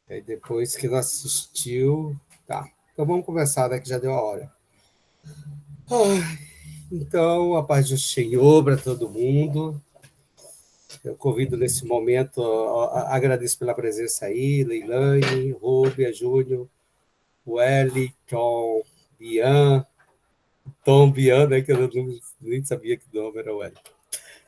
Aí depois que não assistiu... Tá, então vamos conversar, né, que já deu a hora. Então, a paz do Senhor para todo mundo. Eu convido nesse momento, agradeço pela presença aí, Leilane, Rúbia, Júnior, Wellington, Bian, Tom Bian, né, que eu nem sabia que o nome era Wellington.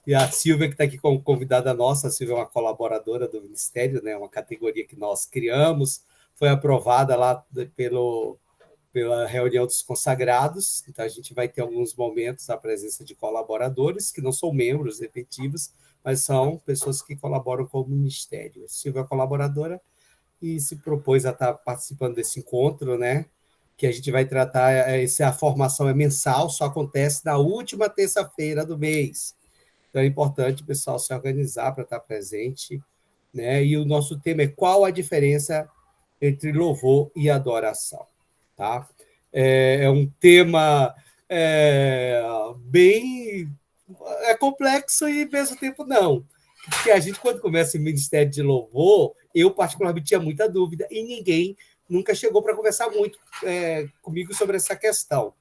E a Silvia, que está aqui como convidada nossa, a Silvia é uma colaboradora do Ministério, né, uma categoria que nós criamos, foi aprovada lá pela reunião dos consagrados, então a gente vai ter alguns momentos a presença de colaboradores, que não são membros efetivos, mas são pessoas que colaboram com o Ministério. A Silvia é colaboradora e se propôs a estar participando desse encontro, né? Que a gente vai tratar, a formação é mensal, só acontece na última terça-feira do mês. Então é importante o pessoal se organizar para estar presente, né? E o nosso tema é qual a diferença entre louvor e adoração, tá? É um tema bem complexo e, ao mesmo tempo, não. Porque a gente, quando começa em Ministério de Louvor, eu, particularmente, tinha muita dúvida e ninguém nunca chegou para conversar muito comigo sobre essa questão.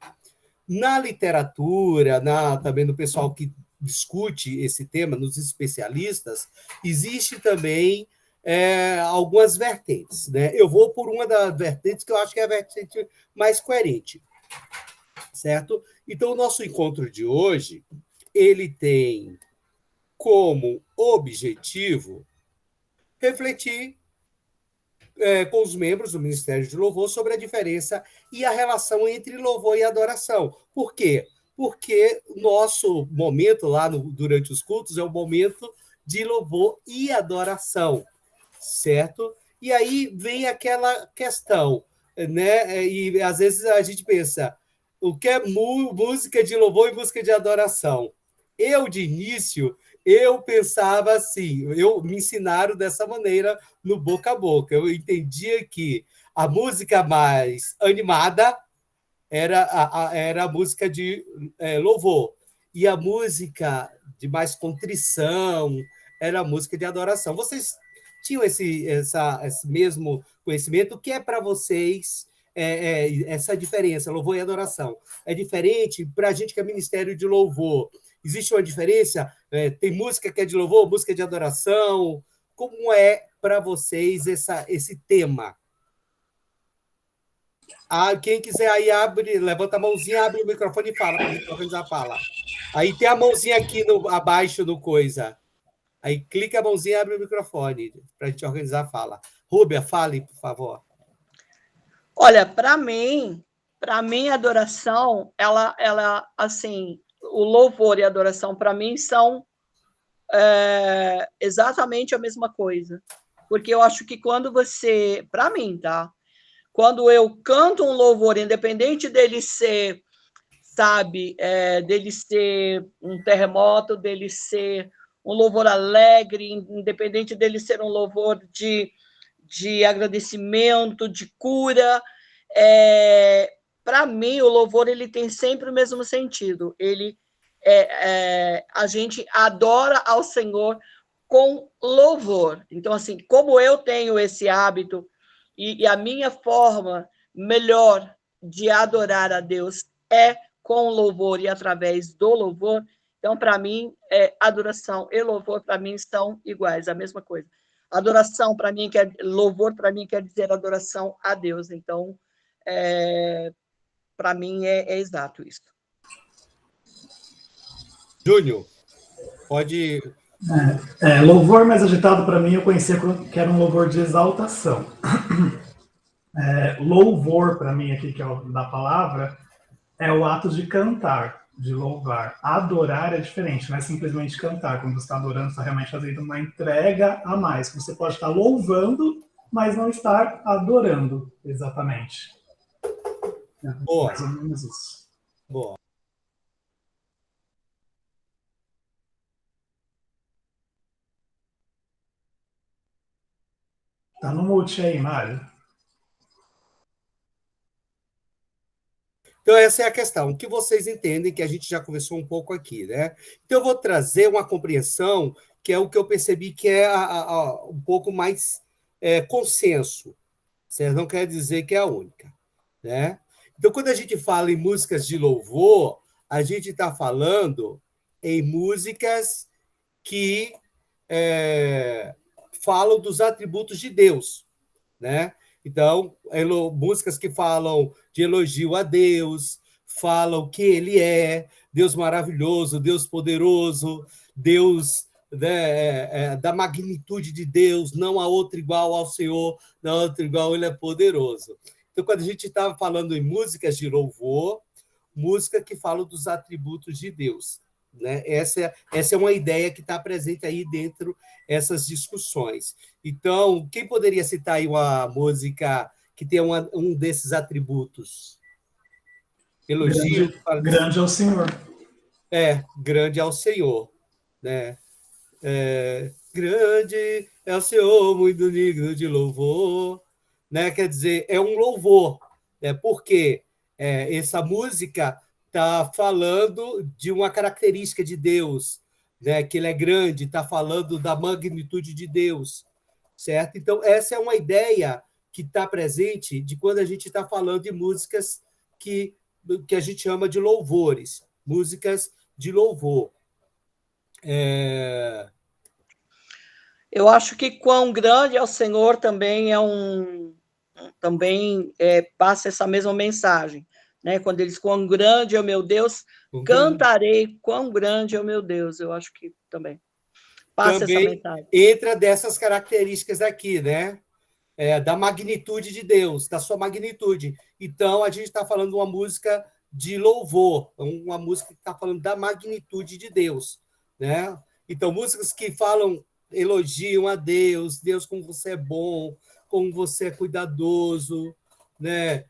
Na literatura, também no pessoal que discute esse tema, nos especialistas, existe também algumas vertentes. Né? Eu vou por uma das vertentes que eu acho que é a vertente mais coerente. Certo? Então, o nosso encontro de hoje, ele tem como objetivo refletir com os membros do Ministério de Louvor sobre a diferença e a relação entre louvor e adoração. Por quê? Porque o nosso momento lá durante os cultos é um momento de louvor e adoração, certo? E aí vem aquela questão, né? E às vezes a gente pensa, o que é música de louvor e música de adoração? Eu, de início, eu pensava assim, me ensinaram dessa maneira no boca a boca. Eu entendia que a música mais animada era a música de louvor, e a música de mais contrição era a música de adoração. Vocês tinham esse mesmo conhecimento? O que é para vocês essa diferença, louvor e adoração? É diferente para a gente que é Ministério de Louvor? Existe uma diferença? Tem música que é de louvor, música de adoração? Como é para vocês esse tema? Quem quiser aí, levanta a mãozinha, abre o microfone e fala, para a gente organizar a fala. Aí tem a mãozinha aqui abaixo no coisa. Aí clica a mãozinha e abre o microfone, para a gente organizar a fala. Rúbia, fale, por favor. Olha, para mim, a adoração, ela, assim, o louvor e a adoração, para mim, são exatamente a mesma coisa. Porque eu acho que quando você, para mim, tá? Quando eu canto um louvor, independente dele ser, sabe, dele ser um terremoto, dele ser um louvor alegre, independente dele ser um louvor de agradecimento, de cura, para mim, o louvor ele tem sempre o mesmo sentido. A gente adora ao Senhor com louvor. Então, assim, como eu tenho esse hábito e a minha forma melhor de adorar a Deus é com louvor e através do louvor, então, para mim, adoração e louvor, para mim, são iguais, a mesma coisa. Adoração, para mim, louvor, para mim, quer dizer adoração a Deus. Então, para mim, é exato isso. Júnior, pode... Louvor mais agitado, para mim, eu conhecia que era um louvor de exaltação. Louvor, para mim, aqui, que é o da palavra, é o ato de cantar, de louvar. Adorar é diferente, não é simplesmente cantar. Quando você está adorando, você está realmente fazendo uma entrega a mais. Você pode estar louvando, mas não estar adorando, exatamente. Boa. Mais ou menos isso. Boa. Tá no mute aí, Mário. Então, essa é a questão. O que vocês entendem, que a gente já conversou um pouco aqui, né? Então, eu vou trazer uma compreensão que é o que eu percebi que é um pouco mais consenso, certo? Não quer dizer que é a única, né? Então, quando a gente fala em músicas de louvor, a gente está falando em músicas que falam dos atributos de Deus, né? Então, músicas que falam de elogio a Deus, falam que Ele é Deus maravilhoso, Deus poderoso, Deus, né, da magnitude de Deus, não há outro igual ao Senhor, não há outro igual, Ele é poderoso. Então, quando a gente estava falando em músicas de louvor, música que fala dos atributos de Deus, né? Essa é uma ideia que está presente aí dentro dessas discussões. Então, quem poderia citar aí uma música que tem um desses atributos? Elogio. Grande ao Senhor. Grande ao Senhor, né? Grande é o Senhor, muito digno de louvor, né? Quer dizer, é um louvor, né? Porque essa música está falando de uma característica de Deus, né? Que Ele é grande, está falando da magnitude de Deus, certo? Então, essa é uma ideia que está presente de quando a gente está falando de músicas que a gente chama de louvores, músicas de louvor. Eu acho que quão grande é o Senhor também passa essa mesma mensagem, né? Quando eles quão grande é o meu Deus, cantarei quão grande é o meu Deus. Eu acho que também passa essa mensagem. Entra dessas características aqui, né? Da magnitude de Deus, da sua magnitude. Então, a gente está falando de uma música de louvor, uma música que está falando da magnitude de Deus, né? Então, músicas que elogiam a Deus, Deus como você é bom, como você é cuidadoso, né?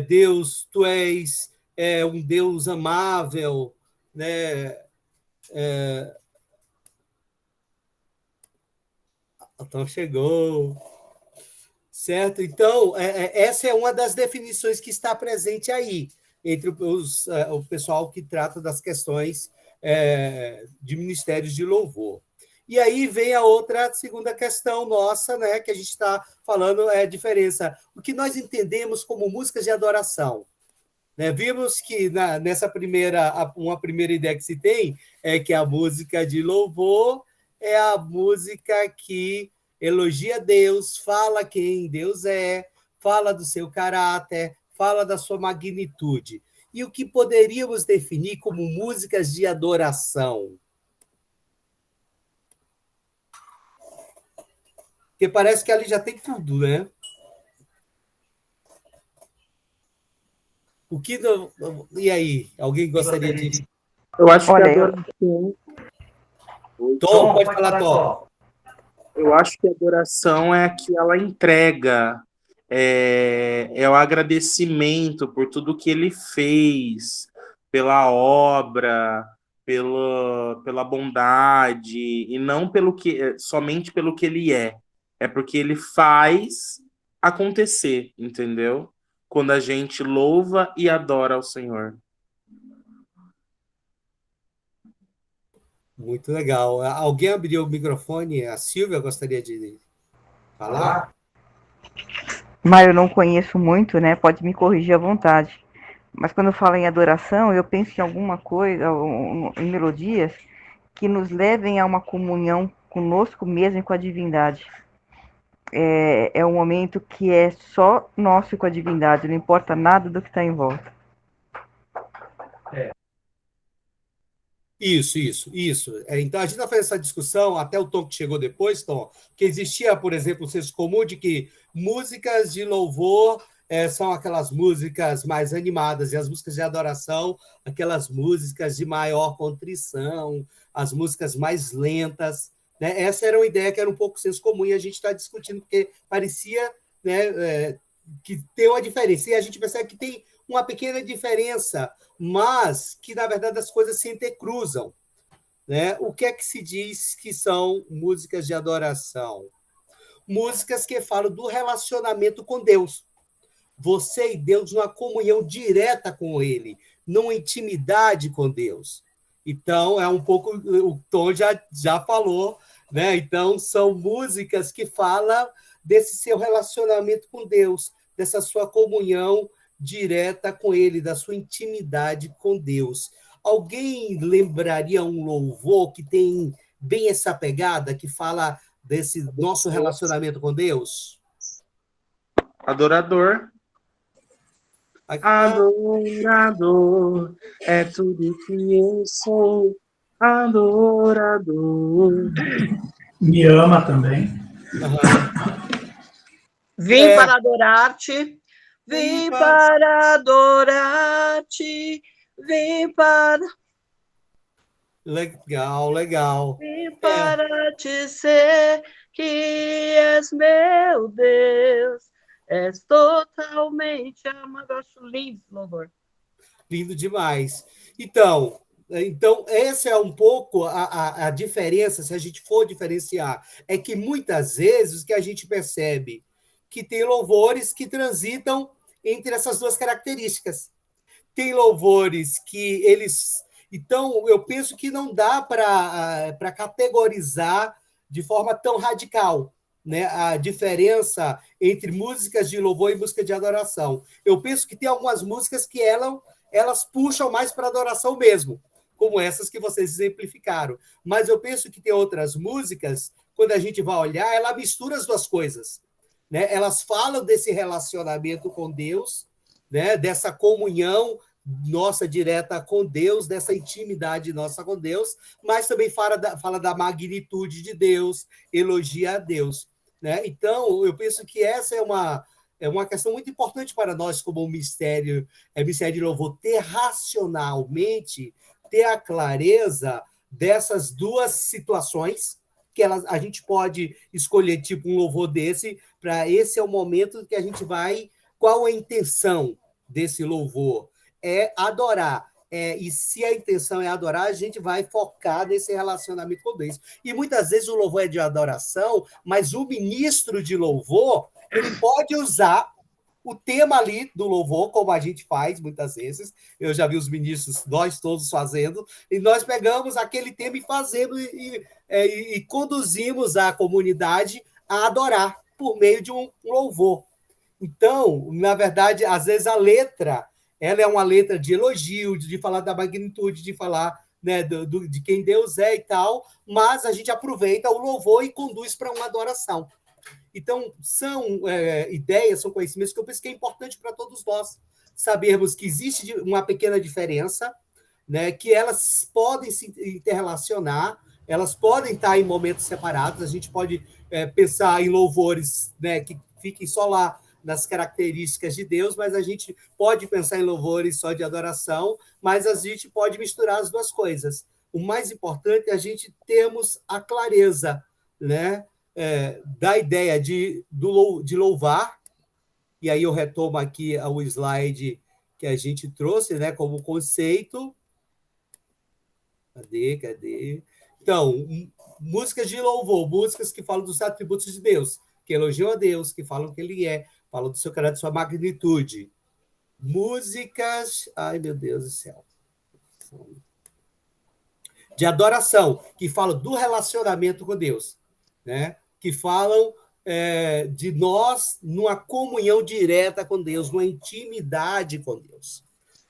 Deus, tu és um Deus amável, né? Então chegou, certo? Então, essa é uma das definições que está presente aí, entre o pessoal que trata das questões de ministérios de louvor. E aí vem a segunda questão nossa, né, que a gente está falando, a diferença. O que nós entendemos como músicas de adoração. Né? Vimos que uma primeira ideia que se tem é que a música de louvor é a música que elogia Deus, fala quem Deus é, fala do seu caráter, fala da sua magnitude. E o que poderíamos definir como músicas de adoração? Porque parece que ali já tem tudo, né? E aí? Alguém gostaria de... Eu acho que a adoração... Tom, pode falar, Tom. Eu acho que a adoração é a que ela entrega, é o agradecimento por tudo que ele fez, pela obra, pela bondade, e não somente pelo que ele é. É porque ele faz acontecer, entendeu? Quando a gente louva e adora ao Senhor. Muito legal. Alguém abriu o microfone? A Silvia gostaria de falar? Mas eu não conheço muito, né? Pode me corrigir à vontade. Mas quando eu falo em adoração, eu penso em alguma coisa, em melodias que nos levem a uma comunhão conosco mesmo e com a divindade. É um momento que é só nosso e com a divindade, não importa nada do que está em volta. Isso. Então, a gente está fazendo essa discussão, até o Tom que chegou depois, Tom, que existia, por exemplo, o senso comum de que músicas de louvor são aquelas músicas mais animadas, e as músicas de adoração, aquelas músicas de maior contrição, as músicas mais lentas. Né? Essa era uma ideia que era um pouco senso comum, e a gente está discutindo, porque parecia, né, que tem uma diferença. E a gente percebe que tem uma pequena diferença, mas que, na verdade, as coisas se intercruzam. Né? O que é que se diz que são músicas de adoração? Músicas que falam do relacionamento com Deus. Você e Deus numa comunhão direta com Ele, numa intimidade com Deus. Então, é um pouco... O Tom já falou, né? Então, são músicas que falam desse seu relacionamento com Deus, dessa sua comunhão direta com Ele, da sua intimidade com Deus. Alguém lembraria um louvor que tem bem essa pegada, que fala desse nosso relacionamento com Deus? Adorador. Adorador é tudo que eu sou. Adorador. Me ama também. Vim para adorar-te. Vim para adorar-te. Vim para... Legal, legal. Vim para te dizer que és meu Deus. És totalmente amado. Eu acho lindo esse louvor. Lindo demais. Então, essa é um pouco a diferença, se a gente for diferenciar, é que muitas vezes o que a gente percebe que tem louvores que transitam entre essas duas características. Tem louvores que eles... Então, eu penso que não dá para categorizar de forma tão radical, né, a diferença entre músicas de louvor e música de adoração. Eu penso que tem algumas músicas que elas puxam mais para adoração mesmo, como essas que vocês exemplificaram. Mas eu penso que tem outras músicas, quando a gente vai olhar, ela mistura as duas coisas, né? Elas falam desse relacionamento com Deus, né? Dessa comunhão nossa direta com Deus, dessa intimidade nossa com Deus, mas também fala da magnitude de Deus, elogia a Deus, né? Então, eu penso que essa é uma questão muito importante para nós como um ministério de louvor, ter racionalmente, ter a clareza dessas duas situações, que a gente pode escolher tipo um louvor desse, para esse é o momento que a gente vai... Qual a intenção desse louvor? É adorar. E se a intenção é adorar, a gente vai focar nesse relacionamento com Deus. E muitas vezes o louvor é de adoração, mas o ministro de louvor, ele pode usar o tema ali do louvor, como a gente faz muitas vezes. Eu já vi os ministros, nós todos fazendo, e nós pegamos aquele tema e fazemos e conduzimos a comunidade a adorar por meio de um louvor. Então, na verdade, às vezes a letra, ela é uma letra de elogio, de falar da magnitude, de falar, né, de quem Deus é e tal, mas a gente aproveita o louvor e conduz para uma adoração. Então, são ideias, são conhecimentos que eu penso que é importante para todos nós sabermos que existe uma pequena diferença, né, que elas podem se interrelacionar, elas podem estar em momentos separados, a gente pode pensar em louvores, né, que fiquem só lá nas características de Deus, mas a gente pode pensar em louvores só de adoração, mas a gente pode misturar as duas coisas. O mais importante é a gente termos a clareza, né, da ideia de louvar, e aí eu retomo aqui o slide que a gente trouxe, né, como conceito. Cadê? Então, músicas de louvor, músicas que falam dos atributos de Deus, que elogiam a Deus, que falam que Ele é, falam do seu caráter, sua magnitude. Músicas, ai meu Deus do céu, de adoração, que falam do relacionamento com Deus, né? Que falam de nós numa comunhão direta com Deus, numa intimidade com Deus,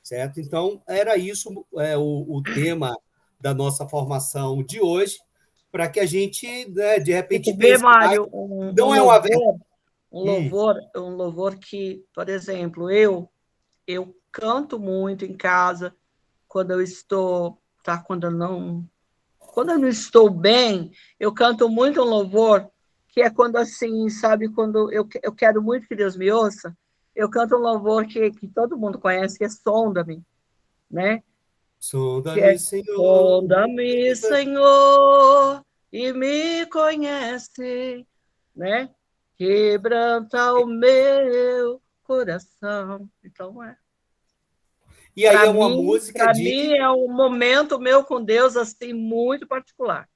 certo? Então, era isso o tema da nossa formação de hoje, para que a gente, né, de repente... Tem que ver, Mário, não é uma um louvor que, por exemplo, eu canto muito em casa quando eu estou, tá? Quando eu não estou bem, eu canto muito um louvor que é quando assim, sabe, quando eu quero muito que Deus me ouça, eu canto um louvor que todo mundo conhece, que é Sonda-me, né? Sonda-me, Senhor. Sonda-me, Senhor, e me conhece, né? Quebranta o meu coração. Então, E aí é uma música para mim é um momento meu com Deus assim muito particular.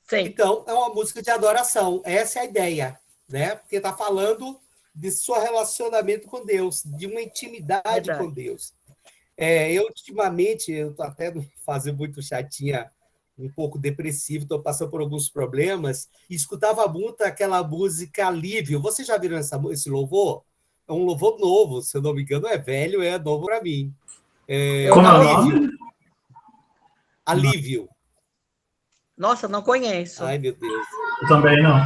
Sempre. Então, é uma música de adoração. Essa é a ideia, né? Porque está falando de seu relacionamento com Deus, de uma intimidade com Deus. Eu, ultimamente, eu estou até fazendo muito chatinha um pouco depressivo, estou passando por alguns problemas, e escutava muito aquela música Alívio. Vocês já viram esse louvor? É um louvor novo, se eu não me engano, é velho, é novo para mim. Como é o Alívio. nome? Alívio. Nossa, não conheço. Ai, meu Deus. Eu também não.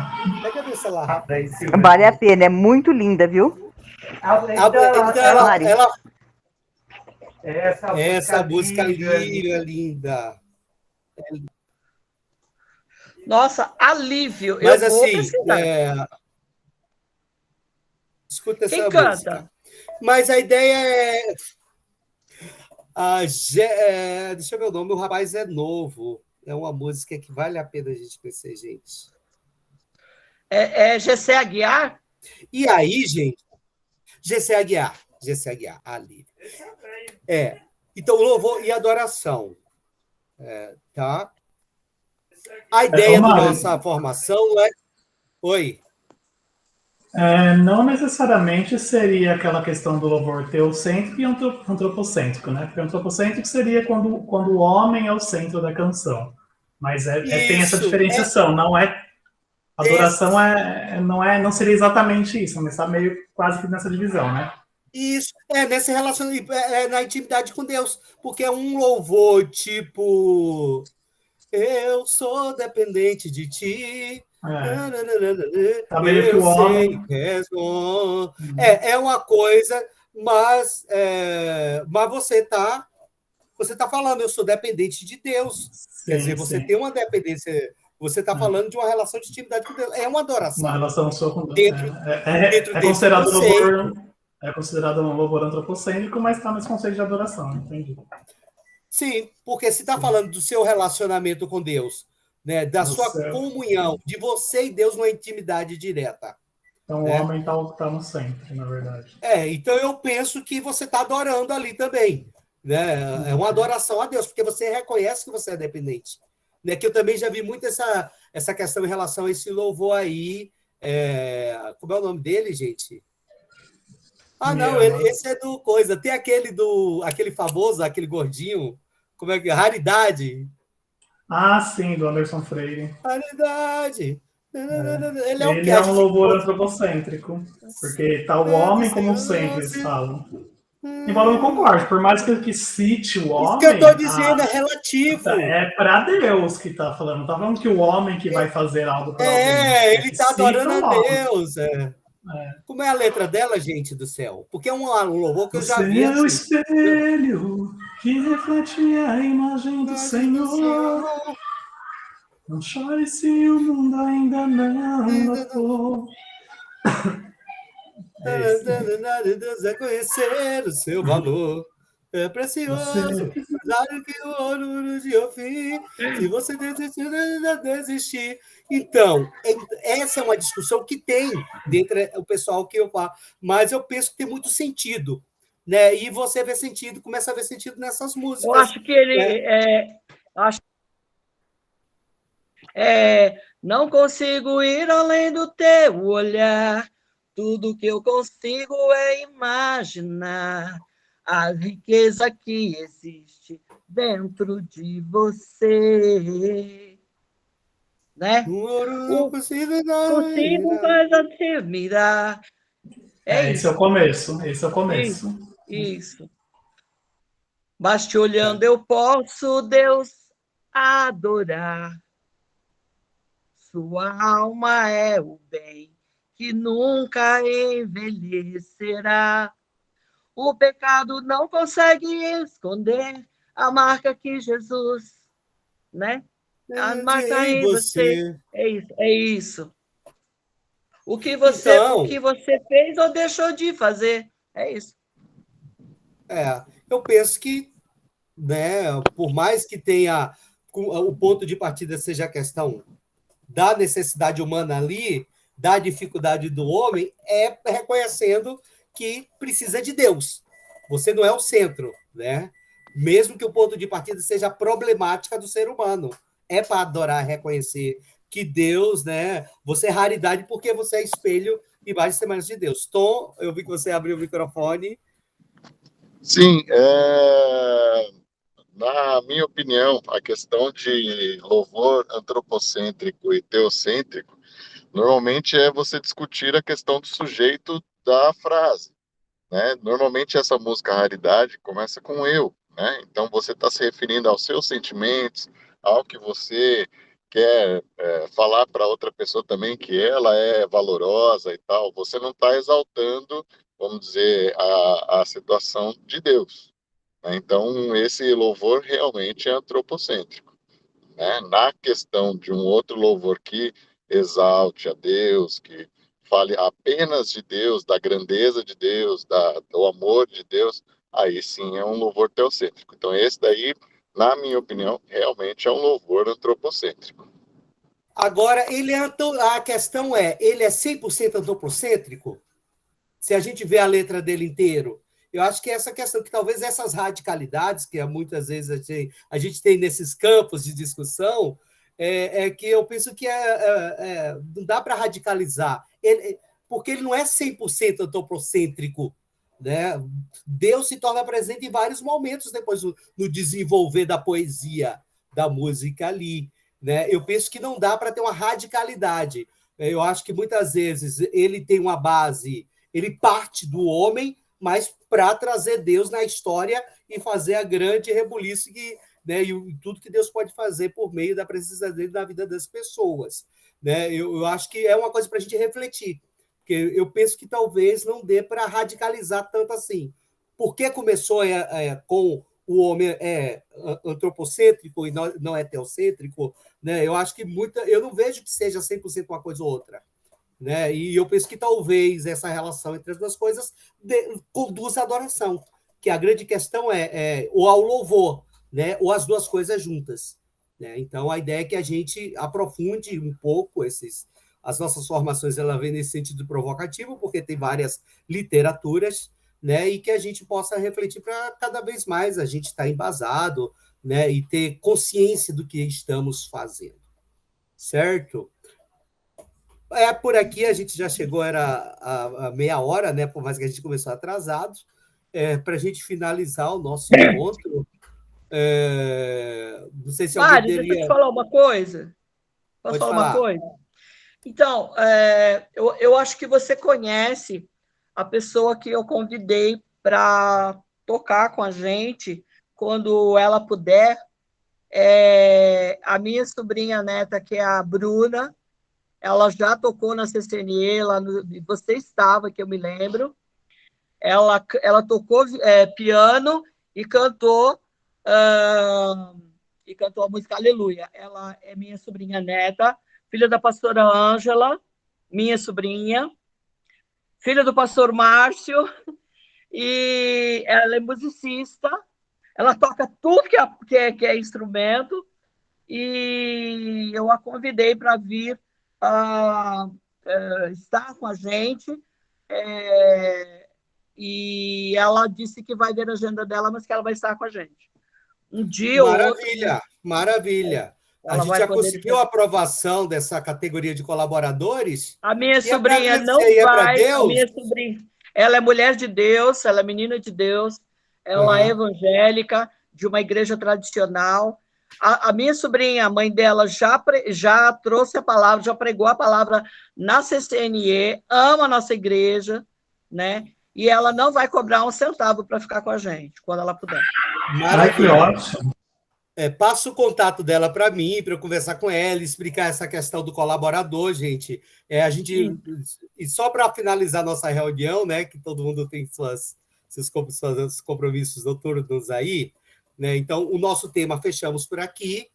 Pega meu celular rápido. Vale a pena, é muito linda, viu? Essa música Alívio é linda. Nossa, Alívio. Mas Eu vou assim, precisar. escuta Quem essa canta? música. Mas a ideia é... deixa eu ver o nome, o rapaz é novo. É uma música que vale a pena a gente conhecer, gente. É Gessé Aguiar? E aí, gente, Gessé Aguiar, ali. Então, louvor e adoração. Tá? A ideia da nossa formação é... Oi. Não necessariamente seria aquela questão do louvor teocêntrico e antropocêntrico, né? Porque antropocêntrico seria quando o homem é o centro da canção. Mas tem essa diferenciação, não é... Adoração não seria exatamente isso, mas está meio quase que nessa divisão, né? Isso, nesse relacionamento, na intimidade com Deus, porque é um louvor tipo... Eu sou dependente de ti. Tá meio que o homem... É uma coisa, mas você tá falando, eu sou dependente de Deus. Quer dizer, você tem uma dependência, você está falando de uma relação de intimidade com Deus. É uma adoração. Uma relação sua com Deus. É considerado louvor, um louvor antropocêntrico, mas está nesse conceito de adoração, entendi. Sim, porque se está falando do seu relacionamento com Deus, né, da sua comunhão, de você e Deus numa intimidade direta. Então o homem está no centro, na verdade. Então eu penso que você está adorando ali também. Né? É uma adoração a Deus, porque você reconhece que você é dependente. Né? Que eu também já vi muito essa questão em relação a esse louvor aí. Como é o nome dele, gente? Não, esse é do coisa. Tem aquele famoso, aquele gordinho, como é que é? Raridade. Sim, do Anderson Freire. Raridade. Ele é um louvor antropocêntrico, porque tá o homem como centro, eles falam. Embora eu não concorde, por mais que cite o homem... Isso que eu estou dizendo, é relativo. É para Deus que está falando, não está falando que o homem que vai fazer algo para alguém. Ele está adorando a Deus. Como é a letra dela, gente do céu? Porque é um louvor que eu já vi. O espelho que reflete a imagem do Senhor. Não chore se o mundo ainda não notou. Deus é conhecer o seu valor. É precioso, claro que o ouro no dia fim. Se você desistir. Então, essa é uma discussão que tem dentro do pessoal que eu falo, mas eu penso que tem muito sentido. Né? E você vê sentido, começa a ver sentido nessas músicas. Eu acho que ele não consigo ir além do teu olhar. Tudo que eu consigo é imaginar a riqueza que existe dentro de você. Né? Consigo mais admirar. Esse é o começo. Isso. Mas te olhando eu posso, Deus, adorar. Sua alma é o bem que nunca envelhecerá. O pecado não consegue esconder a marca que Jesus, né? A marca em você. É isso. O que você fez ou deixou de fazer. É isso. Eu penso que, né, por mais que tenha o ponto de partida seja a questão da necessidade humana ali, da dificuldade do homem, é reconhecendo que precisa de Deus. Você não é o centro, né? Mesmo que o ponto de partida seja a problemática do ser humano. É para adorar, reconhecer que Deus, né? Você é raridade porque você é espelho e imagem e semelhança de Deus. Tom, eu vi que você abriu o microfone. Sim, Na minha opinião, a questão de louvor antropocêntrico e teocêntrico, normalmente é você discutir a questão do sujeito da frase, né? Normalmente essa música Raridade começa com eu, né? Então você está se referindo aos seus sentimentos, ao que você quer falar para outra pessoa também que ela é valorosa e tal. Você não está exaltando, vamos dizer, a situação de Deus, né? Então esse louvor realmente é antropocêntrico, né? Na questão de um outro louvor que exalte a Deus, que fale apenas de Deus, da grandeza de Deus, do amor de Deus, aí sim é um louvor teocêntrico. Então, esse daí, na minha opinião, realmente é um louvor antropocêntrico. Agora, a questão é, ele é 100% antropocêntrico? Se a gente vê a letra dele inteiro? Eu acho que essa questão, que talvez essas radicalidades, que muitas vezes a gente tem nesses campos de discussão, que eu penso que não dá para radicalizar, porque ele não é 100% antropocêntrico. Né? Deus se torna presente em vários momentos depois no desenvolver da poesia, da música ali. Né? Eu penso que não dá para ter uma radicalidade. Eu acho que muitas vezes ele tem uma base, ele parte do homem, mas para trazer Deus na história e fazer a grande rebuliço né, e tudo que Deus pode fazer por meio da presença dele na vida das pessoas. Né? Eu acho que é uma coisa para a gente refletir, porque eu penso que talvez não dê para radicalizar tanto assim. Por que começou com o homem antropocêntrico e não é teocêntrico? Né? Eu acho que eu não vejo que seja 100% uma coisa ou outra. Né? E eu penso que talvez essa relação entre as duas coisas conduza à adoração, que a grande questão ou ao louvor, né? Ou as duas coisas juntas. Né? Então, a ideia é que a gente aprofunde um pouco as nossas formações, ela vem nesse sentido provocativo, porque tem várias literaturas, né? E que a gente possa refletir para cada vez mais a gente estar embasado, né? E ter consciência do que estamos fazendo. Certo? Por aqui a gente já chegou, era a meia hora, né? Por mais que a gente começou atrasado. Para a gente finalizar o nosso encontro, não sei se alguém Mário, deixa eu te falar uma coisa. Posso falar uma coisa? Então, eu acho que você conhece a pessoa que eu convidei para tocar com a gente quando ela puder. A minha sobrinha neta, que é a Bruna, ela já tocou na CCNE, você estava, que eu me lembro. Ela tocou piano e cantou a música Aleluia. Ela é minha sobrinha neta, filha da pastora Ângela, minha sobrinha, filha do pastor Márcio, e ela é musicista, ela toca tudo que é instrumento, e eu a convidei para vir estar com a gente, e ela disse que vai ver a agenda dela, mas que ela vai estar com a gente. Um dia maravilha, ou outro. Maravilha. A gente já conseguiu a aprovação dessa categoria de colaboradores. A minha sobrinha não vai. A minha sobrinha, ela é mulher de Deus, ela é menina de Deus, ela é evangélica, de uma igreja tradicional. A minha sobrinha, a mãe dela, já trouxe a palavra, já pregou a palavra na CCNE, ama a nossa igreja, né? E ela não vai cobrar um centavo para ficar com a gente, quando ela puder. Maravilha. Ótimo. Passa o contato dela para mim, para eu conversar com ela, explicar essa questão do colaborador, gente. E só para finalizar nossa reunião, né, que todo mundo tem seus compromissos noturnos aí, né? Então, o nosso tema fechamos por aqui.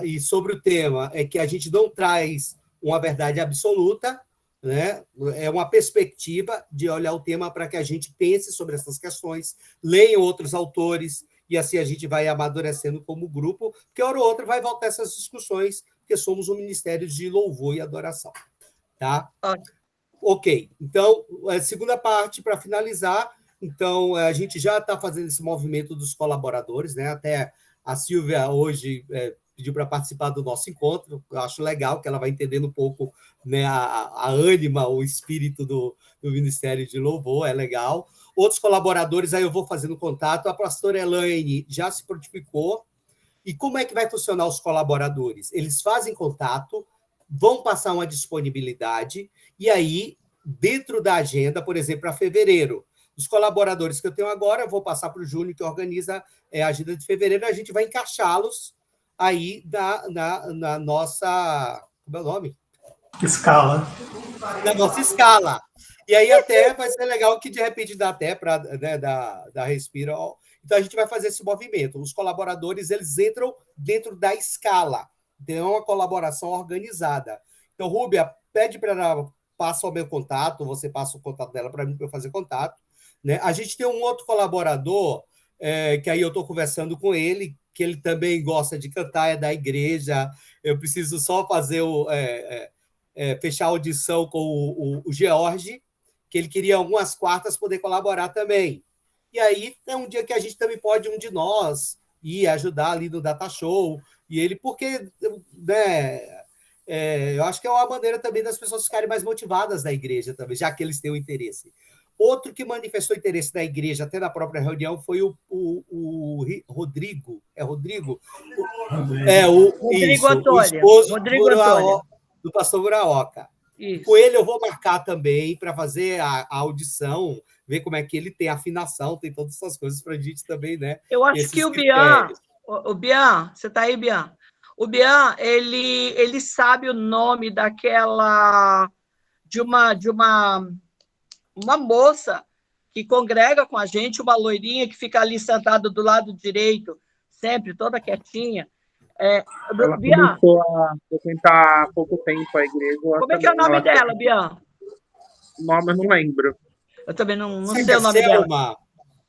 E sobre o tema é que a gente não traz uma verdade absoluta, né? É uma perspectiva de olhar o tema para que a gente pense sobre essas questões, leia outros autores, e assim a gente vai amadurecendo como grupo, porque hora ou outra vai voltar essas discussões, porque somos um ministério de louvor e adoração. Tá? Ok. Então, a segunda parte, para finalizar, então, a gente já está fazendo esse movimento dos colaboradores, né? Até a Silvia hoje pediu para participar do nosso encontro. Eu acho legal que ela vai entendendo um pouco, né, a ânima, o espírito do Ministério de Louvor, é legal. Outros colaboradores, aí eu vou fazendo contato. A pastora Elaine já se prontificou. E como é que vai funcionar os colaboradores? Eles fazem contato, vão passar uma disponibilidade, e aí, dentro da agenda, por exemplo, para fevereiro, os colaboradores que eu tenho agora, eu vou passar para o Júnior, que organiza a agenda de fevereiro, a gente vai encaixá-los aí na nossa... Como é o nome? Escala. Na nossa escala. E aí até vai ser legal que, de repente, dá até para, né, dar respiro. Então, a gente vai fazer esse movimento. Os colaboradores, eles entram dentro da escala. Então, é uma colaboração organizada. Então, Rúbia, pede para ela passar o meu contato, você passa o contato dela para mim, para eu fazer contato. Né? A gente tem um outro colaborador, que aí eu estou conversando com ele, que ele também gosta de cantar, é da igreja. Eu preciso só fazer fechar a audição com o George, que ele queria algumas quartas poder colaborar também. E aí é um dia que a gente também pode, um de nós, ir ajudar ali no Data Show. E ele, porque, né, eu acho que é uma maneira também das pessoas ficarem mais motivadas na igreja também, já que eles têm o interesse. Outro que manifestou interesse na igreja, até na própria reunião, foi o Rodrigo. É Rodrigo? Rodrigo Antônio. O esposo Rodrigo Antônio. do pastor Buraoka. Isso. Com ele eu vou marcar também para fazer a audição, ver como é que ele tem afinação, tem todas essas coisas para a gente também, né? Eu acho que o Bian, você está aí, Bian? O Bian, ele sabe o nome de uma moça que congrega com a gente, uma loirinha que fica ali sentada do lado direito, sempre, toda quietinha. Ela começou a frequentar há pouco tempo a igreja. Como é que é o nome dela, Bian? O nome eu não lembro. Eu também não sei o nome dela.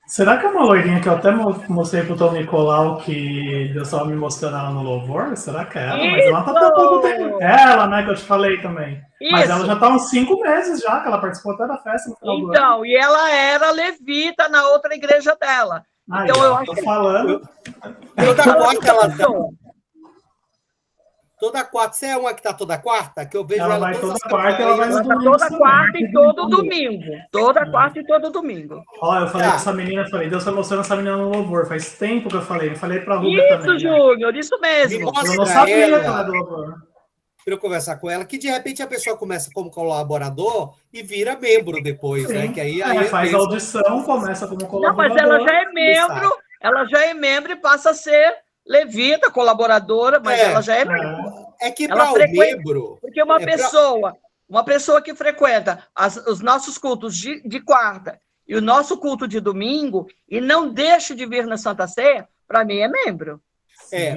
Será que é uma loirinha que eu até mostrei pro Tom Nicolau, que Deus estava me mostrando ela no louvor? Será que é ela? Mas ela tá tão pouco tempo. É ela, né, que eu te falei também. Isso. Mas ela já tá uns 5 meses já, que ela participou até da festa no final do ano. Então, e ela era levita na outra igreja dela. Então, eu acho que... falando... Toda quarta ela tá... Toda quarta. Você é uma que tá toda quarta? Que eu vejo ela vai toda quarta e ela vai no domingo. Toda quarta e todo domingo. Toda quarta e todo domingo. Ó, eu falei com essa menina, falei, Deus tá mostrando essa menina no louvor. Faz tempo que eu falei pra Rúbia também. Isso, Júnior, isso mesmo. Eu não sabia que ela é do louvor. Para eu conversar com ela, que de repente a pessoa começa como colaborador e vira membro depois, né? Que aí faz audição, começa como colaborador. Não, mas ela já é membro e passa a ser levita, colaboradora, mas ela já é membro. É que para o membro... Porque uma pessoa que frequenta os nossos cultos de quarta e o nosso culto de domingo e não deixa de vir na Santa Ceia, para mim é membro.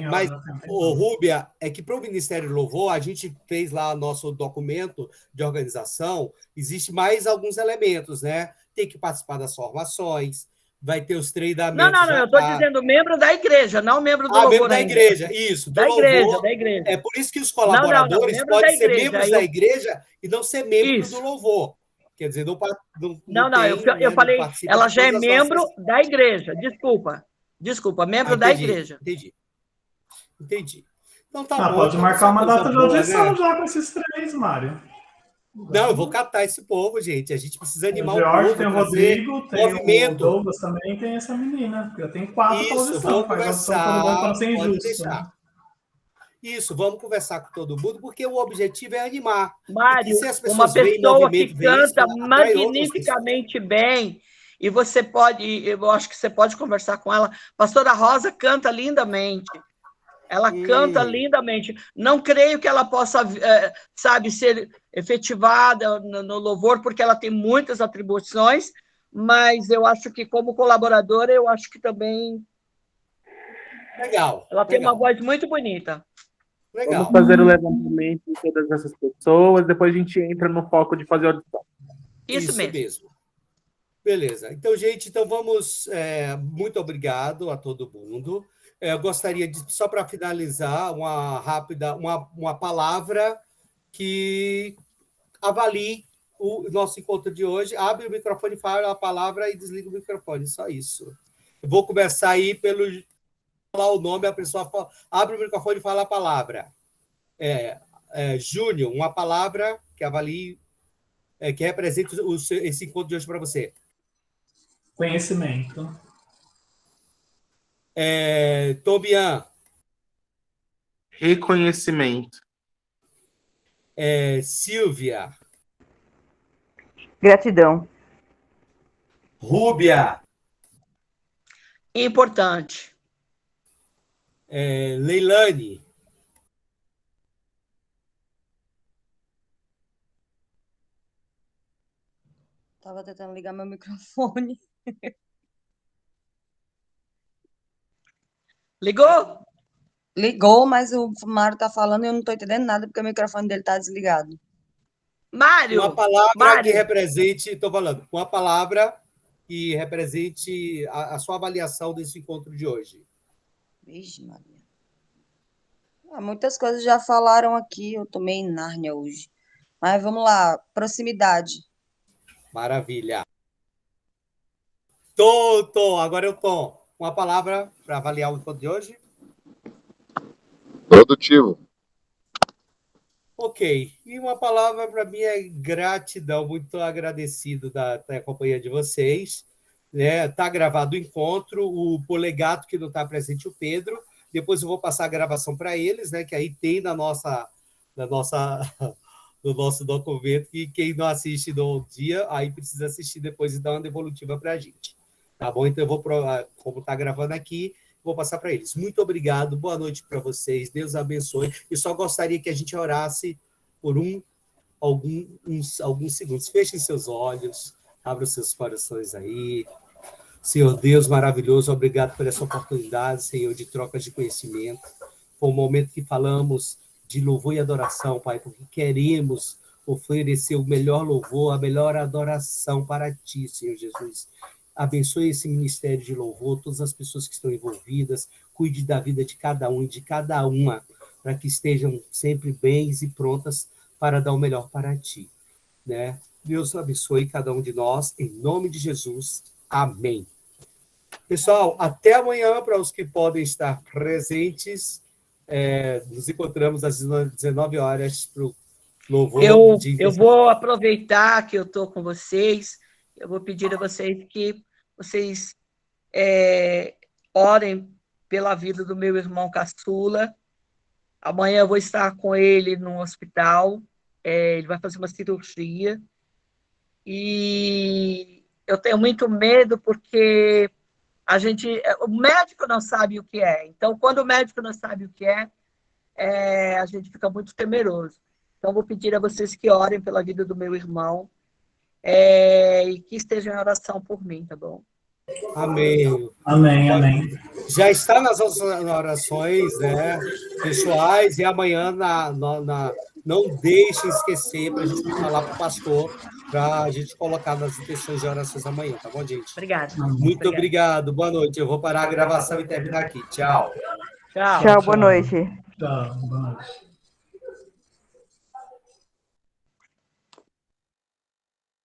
Mas, Rúbia, é que para o Ministério do Louvor, a gente fez lá nosso documento de organização, existe mais alguns elementos, né? Tem que participar das formações, vai ter os treinamentos. Não, eu estou dizendo membro da igreja, não membro do louvor. Membro da igreja, isso. Da igreja. É por isso que os colaboradores podem ser membros da igreja e não ser membros do louvor. Quer dizer, eu falei, ela já é membro da igreja, desculpa, membro da igreja. Entendi. Então tá bom. Pode marcar uma data de audição, né? Já com esses 3, Mário. Não, eu vou catar esse povo, gente. A gente precisa animar o povo. Tem o Rodrigo, tem movimento. O Douglas também, tem essa menina. Já tem 4 para audição. Vamos conversar. Isso, vamos conversar com todo mundo, porque o objetivo é animar. Mário, uma pessoa que canta magnificamente bem, e você pode, eu acho que você pode conversar com ela. Pastora Rosa canta lindamente. Ela canta lindamente. Não creio que ela possa, ser efetivada no louvor, porque ela tem muitas atribuições, mas eu acho que, como colaboradora, eu acho que também... Legal. Ela tem uma voz muito bonita. Legal. Vamos fazer o levantamento de todas essas pessoas, depois a gente entra no foco de fazer a audição. Isso mesmo. Beleza. Então, gente, vamos... muito obrigado a todo mundo. Eu gostaria de, só para finalizar, uma palavra que avalie o nosso encontro de hoje. Abre o microfone, fala a palavra e desliga o microfone, só isso. Eu vou começar aí pelo falar o nome, a pessoa abre o microfone e fala a palavra. Júnior, uma palavra que avalie, que represente esse encontro de hoje para você. Conhecimento. Tobian. Reconhecimento. Silvia. Gratidão. Rúbia. Importante. Leilane. Estava tentando ligar meu microfone. Ligou? Ligou, mas o Mário tá falando e eu não estou entendendo nada porque o microfone dele está desligado. Mário! Uma palavra Mário. que represente, estou falando, uma palavra que represente a sua avaliação desse encontro de hoje. Vixe, Maria. Muitas coisas já falaram aqui, eu tomei em Nárnia hoje. Mas vamos lá, proximidade. Maravilha. Tom, agora eu Tom. Uma palavra para avaliar o encontro de hoje? Produtivo. Ok. E uma palavra para mim é gratidão. Muito agradecido da companhia de vocês. Tá gravado o encontro. O Polegato, que não está presente, o Pedro. Depois eu vou passar a gravação para eles, né? Que aí tem no nosso documento, que quem não assiste no dia, aí precisa assistir depois e dar uma devolutiva para a gente. Tá bom? Então eu vou, como está gravando aqui, vou passar para eles. Muito obrigado, boa noite para vocês, Deus abençoe. E só gostaria que a gente orasse por alguns segundos. Fechem seus olhos, abram seus corações aí. Senhor Deus maravilhoso, obrigado por essa oportunidade, Senhor, de troca de conhecimento. Foi um momento que falamos de louvor e adoração, Pai, porque queremos oferecer o melhor louvor, a melhor adoração para Ti, Senhor Jesus. Abençoe esse ministério de louvor, todas as pessoas que estão envolvidas, cuide da vida de cada um e de cada uma, para que estejam sempre bens e prontas para dar o melhor para Ti. Né? Deus abençoe cada um de nós, em nome de Jesus. Amém. Pessoal, até amanhã para os que podem estar presentes. Nos encontramos às 19 horas para o louvor. Eu vou aproveitar que eu estou com vocês. Eu vou pedir a vocês que vocês orem pela vida do meu irmão caçula. Amanhã eu vou estar com ele no hospital. Ele vai fazer uma cirurgia. E eu tenho muito medo porque o médico não sabe o que é. Então, quando o médico não sabe o que é, a gente fica muito temeroso. Então, vou pedir a vocês que orem pela vida do meu irmão e que estejam em oração por mim, tá bom? Amém. Amém. Já está nas nossas orações, né, pessoais, e amanhã não deixe esquecer para a gente falar para o pastor, para a gente colocar nas intenções de orações amanhã, tá bom, gente? Obrigada. Muito obrigado. Boa noite. Eu vou parar a gravação e terminar aqui. Tchau. Tchau. Tchau, boa noite. Tchau, boa noite.